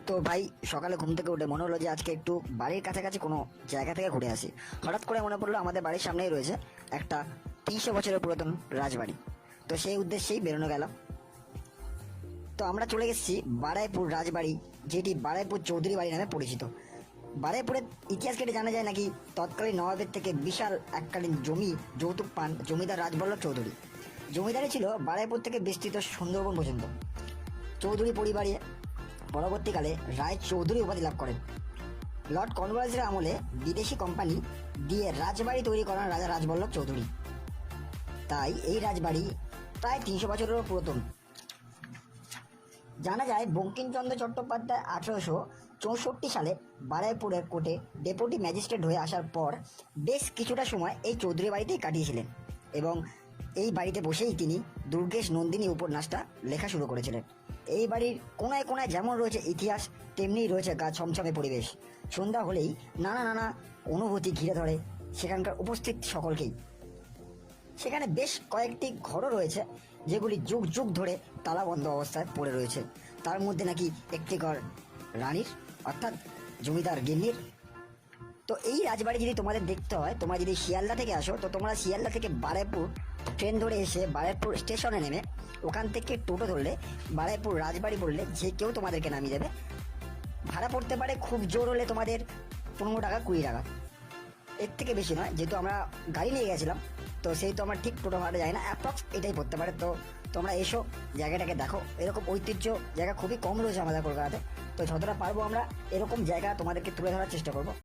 তো ভাই সকালে ঘুম থেকে উঠে মনে হলো যে আজকে একটু বাড়ির কাছাকাছি কোনো জায়গা থেকে ঘুরে আসি। হঠাৎ করে মনে পড়লো আমাদের বাড়ির সামনেই রয়েছে একটা 300 বছরের পুরাতন রাজবাড়ি। তো সেই উদ্দেশ্যেই বেরোনো গেল। তো আমরা চলে গেছি বারাইপুর রাজবাড়ি, যেটি বারাইপুর চৌধুরী বাড়ি নামে পরিচিত। বারাইপুরের ইতিহাস কেটে জানা যায় নাকি তৎকালীন নবাবের থেকে বিশাল এককালীন জমি যৌতুক পান জমিদার রাজবল্লভ চৌধুরী। জমিদারি ছিল বারাইপুর থেকে বিস্তৃত সুন্দরবন পর্যন্ত। চৌধুরী পরিবারে পরবর্তীকালে রায় চৌধুরী উপাধি লাভ করেন। লর্ড কর্নওয়ালিসের আমলে বিদেশি কোম্পানি দিয়ে রাজবাড়ি তৈরি করেন রাজা রাজবল্লভ চৌধুরী। তাই এই রাজবাড়ি প্রায় 300 বছরেরও পুরাতন। জানা যায় বঙ্কিমচন্দ্র চট্টোপাধ্যায় 1864 সালে বারাইপুরের কোর্টে ডেপুটি ম্যাজিস্ট্রেট হয়ে আসার পর বেশ কিছুটা সময় এই চৌধুরী বাড়িতেই কাটিয়েছিলেন এবং এই বাড়িতে বসেই তিনি দুর্গেশ নন্দিনী উপন্যাসটা লেখা শুরু করেছিলেন। এই বাড়ির কোনায় কোনায় যেমন রয়েছে ইতিহাস, তেমনিই রয়েছে গা ছমছমে পরিবেশ। সন্ধ্যা হলেই নানা নানা অনুভূতি ঘিরে ধরে সেখানকার উপস্থিত সকলকেই। সেখানে বেশ কয়েকটি ঘরও রয়েছে যেগুলি যুগ যুগ ধরে তালাবন্ধ অবস্থায় পড়ে রয়েছে। তার মধ্যে নাকি একটি ঘর রানীর, অর্থাৎ জমিদার গিন্নির। তো এই রাজবাড়ি যদি তোমাদের দেখতে হয়, তোমরা যদি শিয়ালদা থেকে আসো, তো তোমরা শিয়ালদা থেকে বারাইপুর ট্রেন ধরে এসে বারাইপুর স্টেশনে নেমে ওখান থেকে টোটো ধরলে বারাইপুর রাজবাড়ি বললে যে কেউ তোমাদেরকে নামিয়ে দেবে। ভাড়া পড়তে পারে খুব জোর হলে তোমাদের 15 টাকা 20 টাকা, এর থেকে বেশি নয়। যেহেতু আমরা গাড়ি নিয়ে গেছিলাম তো সেই তো আমার ঠিক টোটো ভাড়া যায় না, অ্যাপ্রক্স এটাই পড়তে পারে। তো তোমরা এসো, জায়গাটাকে দেখো। এরকম ঐতিহ্য জায়গা খুবই কম রয়েছে আমাদের কলকাতাতে। তো যতটা পারবো আমরা এরকম জায়গা তোমাদেরকে তুলে ধরার চেষ্টা করবো।